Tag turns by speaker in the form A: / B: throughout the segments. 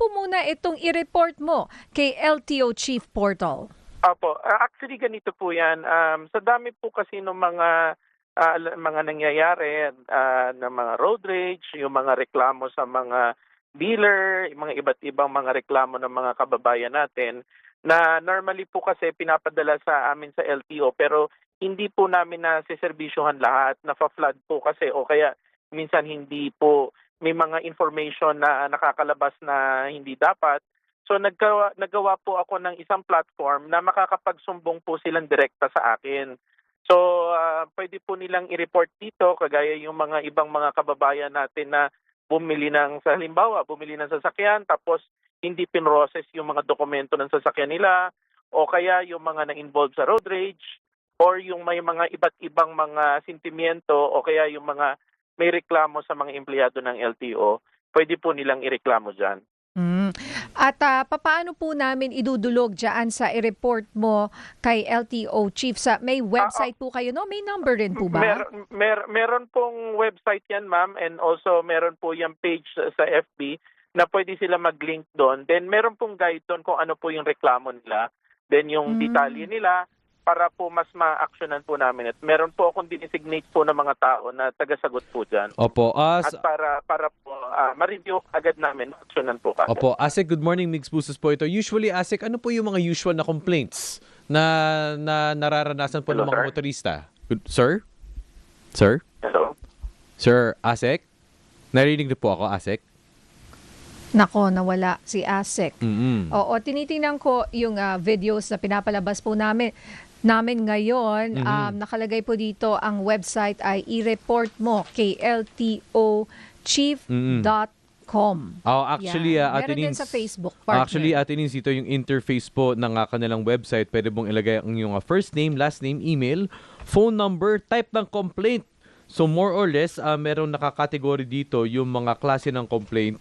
A: po muna itong i-report mo kay LTO Chief Portal?
B: Opo, actually ganito po 'yan. Sa dami po kasi ng mga nangyayari ng mga road rage, yung mga reklamo sa mga dealer, yung mga iba't ibang mga reklamo ng mga kababayan natin na normally po kasi pinapadala sa amin sa LTO pero hindi po namin naseserbisyuhan lahat, nafa-flood po kasi o kaya minsan hindi po may mga information na nakakalabas na hindi dapat. So nagawa po ako ng isang platform na makakapagsumbong po silang direkta sa akin. So pwede po nilang i-report dito kagaya yung mga ibang mga kababayan natin na sa halimbawa, bumili ng sasakyan tapos hindi pinrocess yung mga dokumento ng sasakyan nila o kaya yung mga na-involve sa road rage or yung may mga iba't ibang mga sentimiento o kaya yung mga may reklamo sa mga empleyado ng LTO, pwede po nilang ireklamo diyan.
A: Mm. At papaano po namin idudulog dyan sa i-report mo kay LTO Chief? May website po kayo, no? May number rin po ba?
B: Meron pong website yan, ma'am, and also meron po yung page sa FB na pwede sila mag-link doon. Then meron pong guide doon kung ano po yung reklamo nila. Then yung detalye nila para po mas ma-actionan po namin. At meron po akong dinesignate po ng mga tao na taga-sagot po dyan.
C: Opo.
B: At para po ma-review agad namin, actionan po kagad.
C: Opo. Asek, good morning. Migs Busos po ito. Usually, Asek, ano po yung mga usual na complaints na nararanasan po
B: Hello,
C: ng mga
B: sir?
C: motorista? Sir? Sir?
B: Hello?
C: Sir, Asek? Narinig niyo po ako, Asek?
A: Nako, nawala si Asek.
C: Mm-mm.
A: Oo, tinitingnan ko yung videos na pinapalabas po namin ngayon. Nakalagay po dito ang website ay i-report mo kay ltochief.com.
C: Oh, actually,
A: Yan.
C: Ate
A: Meron din
C: Nins,
A: sa Facebook, partner.
C: actually, Ate Nins, ito yung interface po ng kanilang website. Pwede mong ilagay ang iyong first name, last name, email, phone number, type ng complaint. So more or less, merong nakakategory dito yung mga klase ng complaint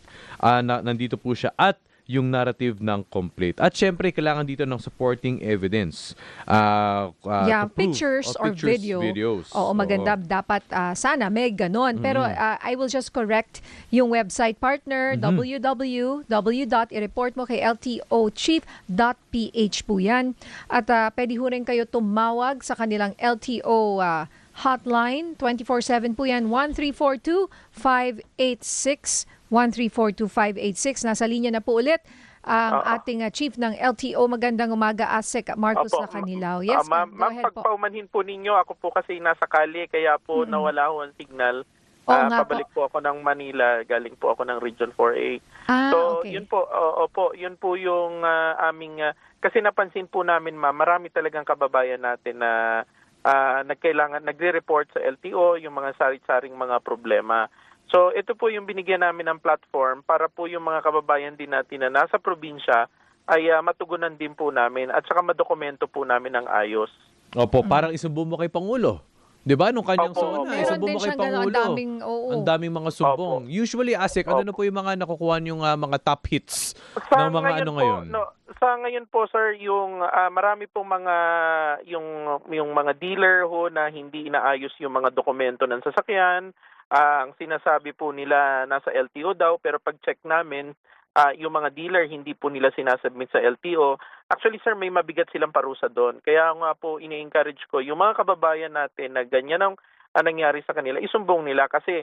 C: nandito po siya at yung narrative ng complaint. At syempre, kailangan dito ng supporting evidence. To prove.
A: Pictures or
C: videos.
A: Oo, maganda. Dapat sana may ganon. Pero I will just correct yung website partner, www.ireport mo kay ltochief.ph po yan. At pwede ho rin kayo tumawag sa kanilang LTO hotline. 24/7 po yan. 1-342-586. 1-342-586. Nasa linya na po ulit ang ating chief ng LTO. Magandang umaga, Asek Marcos Lacanilaw. Yes,
B: ma'am,
A: go ahead po.
B: pagpaumanhin po ninyo, ako po kasi nasa kali, kaya po nawala ho ang signal.
A: Oo nga
B: Pabalik po ako ng Manila, galing po ako ng Region 4A. So,
A: okay.
B: yun po, yun po yung aming, kasi napansin po namin, ma'am, marami talagang kababayan natin na nagre-report sa LTO yung mga sari-saring mga problema. So ito po yung binigyan namin ng platform para po yung mga kababayan din natin na nasa probinsya ay matugunan din po namin at saka madokumento po namin ng ayos.
C: Opo, parang isumbong mo kay Pangulo. 'Di ba? Nung kanyang
B: Opo,
C: sona,
B: opo.
C: isumbong mo kay Pangulo. Ang daming mga sumbong. Usually, Asek, ano na po yung mga nakukuha yung mga top hits ng mga ano ngayon?
B: Sa ngayon po, sir, yung marami pong mga yung mga dealer ho na hindi inaayos yung mga dokumento ng sasakyan. Ang sinasabi po nila nasa LTO daw, pero pag-check namin, yung mga dealer hindi po nila sinasubmit sa LTO. Actually, sir, may mabigat silang parusa doon. Kaya nga po ini-encourage ko yung mga kababayan natin na ganyan ang nangyari sa kanila, isumbong nila kasi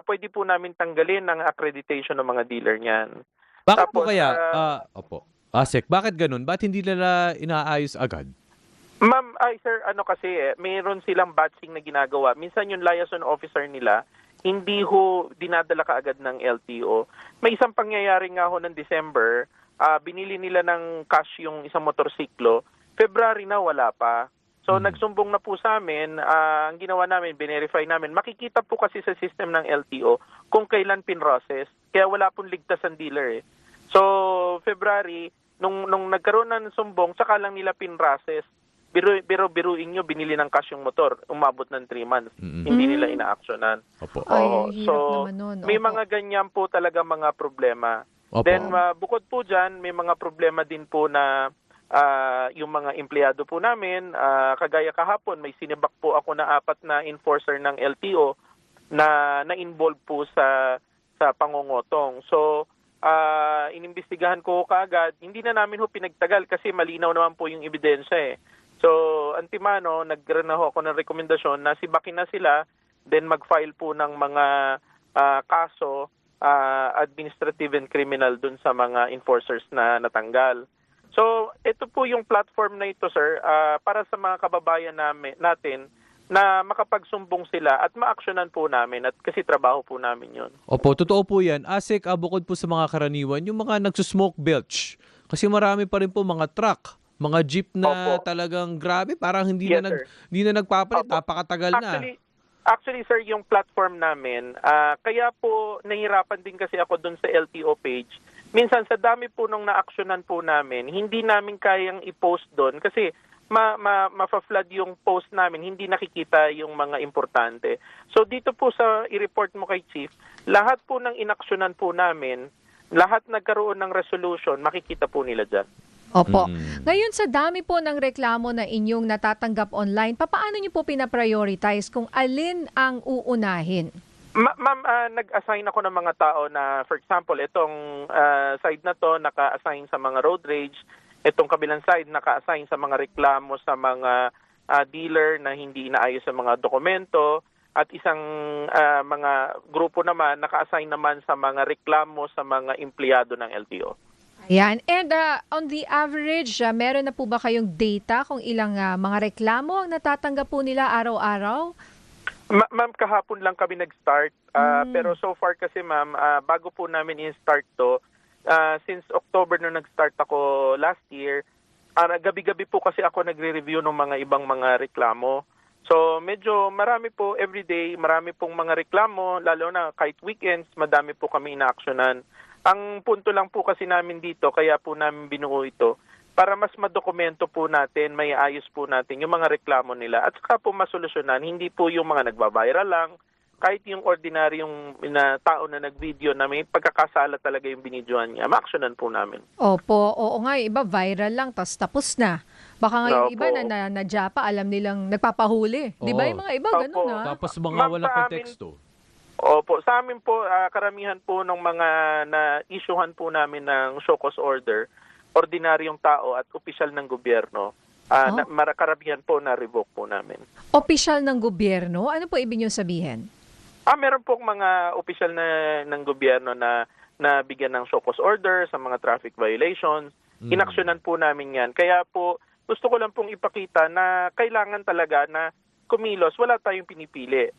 B: pwede po namin tanggalin ang accreditation ng mga dealer niyan.
C: Bakit po kaya? Opo. Asek, bakit ganun? Bakit hindi nila inaayos agad?
B: Ma'am, sir, kasi mayroon silang batching na ginagawa. Minsan yung liaison officer nila, hindi ho dinadala kaagad ng LTO. May isang pangyayari nga ho ng December, binili nila ng cash yung isang motorsiklo. February na wala pa. So nagsumbong na po sa amin, ang ginawa namin, binerify namin. Makikita po kasi sa system ng LTO kung kailan pinrocess. Kaya wala pong ligtas ang dealer eh. So February, nung nagkaroon ng sumbong, saka lang nila pinrocess. Biruin nyo, binili ng cash yung motor, umabot ng 3 months. Hindi nila ina-actionan.
C: Opo.
A: Hirap naman nun.
B: May mga ganyan po talaga mga problema.
C: Opo.
B: Then, bukod po dyan, may mga problema din po na yung mga empleyado po namin, kagaya kahapon, may sinibak po ako na 4 na enforcer ng LTO na na-involve po sa pangungotong. So, inimbestigahan ko kaagad. Hindi na namin ho pinagtagal kasi malinaw naman po yung ebidensya eh. So, antimano, nagkaroon na ho ako ng rekomendasyon na sibakin na sila, then mag-file po ng mga kaso, administrative and criminal dun sa mga enforcers na natanggal. So, ito po yung platform na ito, sir, para sa mga kababayan natin na makapagsumbong sila at ma-actionan po namin at kasi trabaho po namin yun.
C: Opo, totoo po yan. Asik, bukod po sa mga karaniwan, yung mga nagsusmoke belch. Kasi marami pa rin po mga truck, mga jeep na
B: Opo.
C: talagang grabe, parang hindi
B: Yes,
C: na
B: sir.
C: hindi na nagpapalit,
B: Opo.
C: napakatagal na.
B: Actually, sir, yung platform namin, kaya po nahihirapan din kasi ako dun sa LTO page. Minsan sa dami po nung na-actionan po namin, hindi namin kayang i-post doon kasi ma-flood yung post namin, hindi nakikita yung mga importante. So dito po sa i-report mo kay Chief, lahat po ng inaksyonan po namin, lahat nagkaroon ng resolution, makikita po nila dyan.
A: Opo. Ngayon sa dami po ng reklamo na inyong natatanggap online, paano niyo po pina-prioritize kung alin ang uunahin?
B: Ma'am, nag-assign ako ng mga tao na, for example, itong side na to naka-assign sa mga road rage, itong kabilang side naka-assign sa mga reklamo sa mga dealer na hindi inaayos sa mga dokumento, at isang mga grupo naman naka-assign naman sa mga reklamo sa mga empleyado ng LTO.
A: Ayan. And on the average, meron na po ba kayong data kung ilang mga reklamo ang natatanggap po nila araw-araw?
B: Ma'am, kahapon lang kami nag-start. Pero so far kasi ma'am, bago po namin i-start to, since October nung nag-start ako last year, gabi-gabi po kasi ako nagre-review ng mga ibang mga reklamo. So medyo marami po everyday, marami pong mga reklamo, lalo na kahit weekends, madami po kami ina-actionan. Ang punto lang po kasi namin dito, kaya po namin binuo ito, para mas madokumento po natin, may ayos po natin yung mga reklamo nila at saka po masolusyonan, hindi po yung mga nagba-viral lang, kahit yung ordinaryong tao na nag-video na may pagkakasala talaga yung binidyohan niya, ma-actionan po namin.
A: Opo, oo nga, iba viral lang, tapos na. Baka nga yung
B: Opo.
A: iba na nadya pa, alam nilang nagpapahuli. Di ba
C: Oo.
A: yung mga iba, ganun
B: Opo.
A: na?
C: Tapos mga
B: Ma'am,
C: walang
B: sa amin-
C: konteksto.
B: Opo, sa amin po, karamihan po ng mga na-issuehan po namin ng show cause order, ordinaryong tao at opisyal ng gobyerno, karamihan po na-revoke po namin.
A: Opisyal ng gobyerno? Ano po ibig nyo sabihin?
B: Meron pong mga opisyal ng gobyerno na bigyan ng show cause order sa mga traffic violations. Inaksyonan po namin yan. Kaya po, gusto ko lang pong ipakita na kailangan talaga na kumilos. Wala tayong pinipili.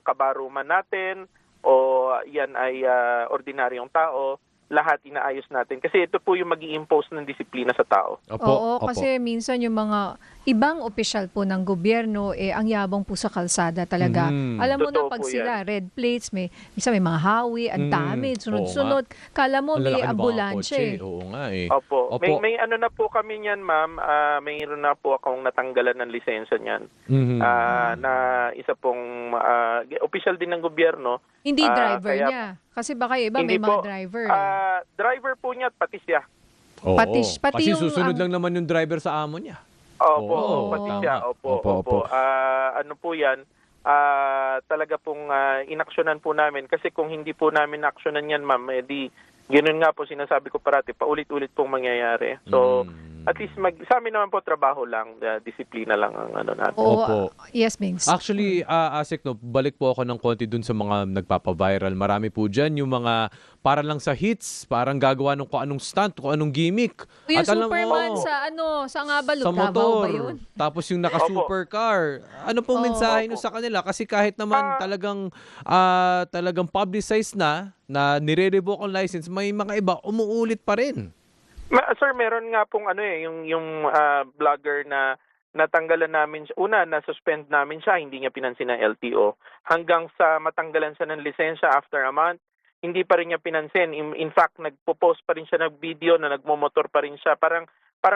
B: Kabaro man natin o yan ay ordinaryong tao, lahat inaayos natin. Kasi ito po yung mag-i-impose ng disiplina sa tao.
A: Oo, kasi minsan yung mga ibang opisyal po ng gobyerno, ang yabang po sa kalsada talaga. Alam mo na
B: Totoo
A: pag
B: po
A: sila, red plates, minsan may mga hawi, ang dami, sunod-sunod. Kala mo
C: Ang
A: may
C: lalaki ng mga
A: ambulansya
C: kotse.
A: eh.
C: Oo nga eh.
B: Opo.
C: Opo.
B: May ano na po kami niyan, ma'am. Mayroon na po akong natanggalan ng lisensya niyan. Na isa pong opisyal din ng gobyerno.
A: Hindi driver
B: kaya-
A: niya. Kasi baka yung iba
B: Hindi
A: may mga
B: po.
A: driver.
B: Driver po niya at pati siya.
C: Oo.
A: Pati
C: Kasi
A: yung,
C: susunod lang naman yung driver sa amo niya.
B: Opo,
C: Oo,
B: pati
C: tama.
B: siya. Opo.
C: Opo.
B: Ano po yan, talaga pong inaksyonan po namin. Kasi kung hindi po namin aksyonan yan, ma'am, di ganoon nga po sinasabi ko parati, paulit-ulit pong mangyayari. So, at least sa amin naman po trabaho lang, disiplina lang ang ano natin.
A: Oo,
C: Opo.
A: yes, Mings.
C: Actually, Asik, no, balik po ako ng konti dun sa mga nagpapa-viral. Marami po dyan yung mga para lang sa hits, parang gagawa ng kung anong stunt, kung anong gimmick.
A: Yung
C: At alam mo,
A: Superman sa nga ba,
C: sa
A: Davao
C: motor.
A: ba yun?
C: Tapos yung naka-supercar. Ano pong mensahe nyo sa kanila? Kasi kahit naman talagang publicized na nire-revoke ang license, may mga iba umuulit pa rin.
B: Sir, meron nga pong yung vlogger na natanggalan namin siya. Una, na-suspend namin siya, hindi niya pinansin ng LTO. Hanggang sa matanggalan siya ng lisensya after a month, hindi pa rin niya pinansin. In fact, nagpo-post pa rin siya ng video na nagmomotor pa rin siya. Parang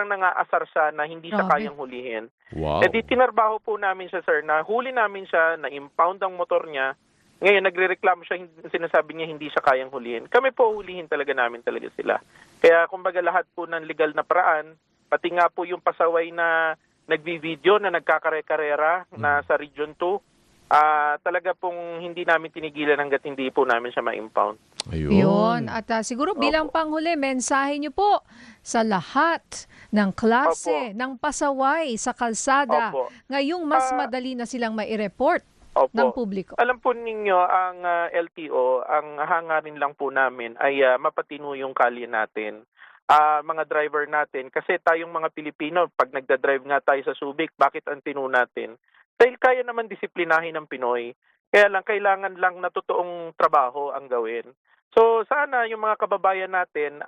B: nangaasar siya na hindi siya
A: Grabe.
B: kayang hulihin.
C: Wow.
B: Eh di tinarbaho po namin siya, sir, na huli namin siya, na impound ang motor niya. Ngayon, nagre-reklamo siya, sinasabi niya hindi siya kayang hulihin. Kami po hulihin talaga namin talaga sila. Kaya kumbaga lahat po ng legal na paraan, pati nga po yung pasaway na nagbi-video na nagkakare-karera na sa Region 2, talaga pong hindi namin tinigilan hangga't hindi po namin siya ma-impound.
A: Yun. At siguro bilang panghuli, mensahe niyo po sa lahat ng klase,
B: Opo.
A: ng pasaway sa kalsada.
B: Opo.
A: Ngayong mas madali na silang mai-report
B: Opo.
A: ng publiko.
B: Alam po ninyo, ang LTO, ang hangarin lang po namin ay mapatino yung kalye natin. Mga driver natin, kasi tayong mga Pilipino, pag nagdadrive nga tayo sa Subic, bakit ang tino natin? Dahil kaya naman disiplinahin ng Pinoy. Kaya lang, kailangan lang na totoong trabaho ang gawin. So sana yung mga kababayan natin,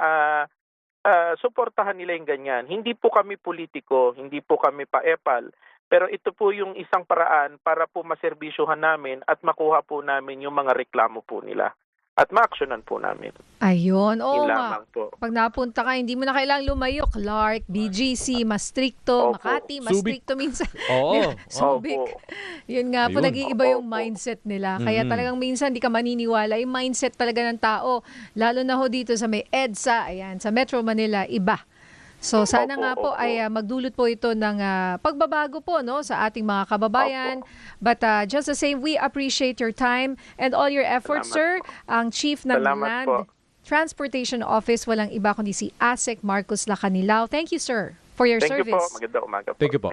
B: suportahan nila yung ganyan. Hindi po kami politiko, hindi po kami paepal, pero ito po yung isang paraan para po maserbisyuhan namin at makuha po namin yung mga reklamo po nila. At ma-actionan po namin.
A: Ayun. Oo
B: Yun
A: nga.
B: lamang po.
A: Pag napunta ka, hindi mo na kailangang lumayo. Clark, BGC, mas stricto.
B: Opo.
A: Makati, mas
C: Subic.
A: stricto minsan.
C: Oo.
A: Subic.
B: Opo.
A: Yun nga po,
C: Ayun.
A: nag-iiba yung
B: Opo.
A: mindset nila. Kaya
C: Mhm.
A: talagang minsan di ka maniniwala. Yung mindset talaga ng tao, lalo na ho dito sa may EDSA, ayan, sa Metro Manila, iba. So sana
B: Opo,
A: nga po
B: opo.
A: ay magdulot po ito ng pagbabago po no sa ating mga kababayan. But just the same, we appreciate your time and all your efforts, sir.
B: Salamat
A: Ang Chief ng
B: Salamat
A: Land
B: po.
A: Transportation Office, walang iba kundi si ASEC Marcos Lacanilao. Thank you, sir, for your
B: Thank you po.
A: service.
B: Magandang umaga po.
C: Thank you po.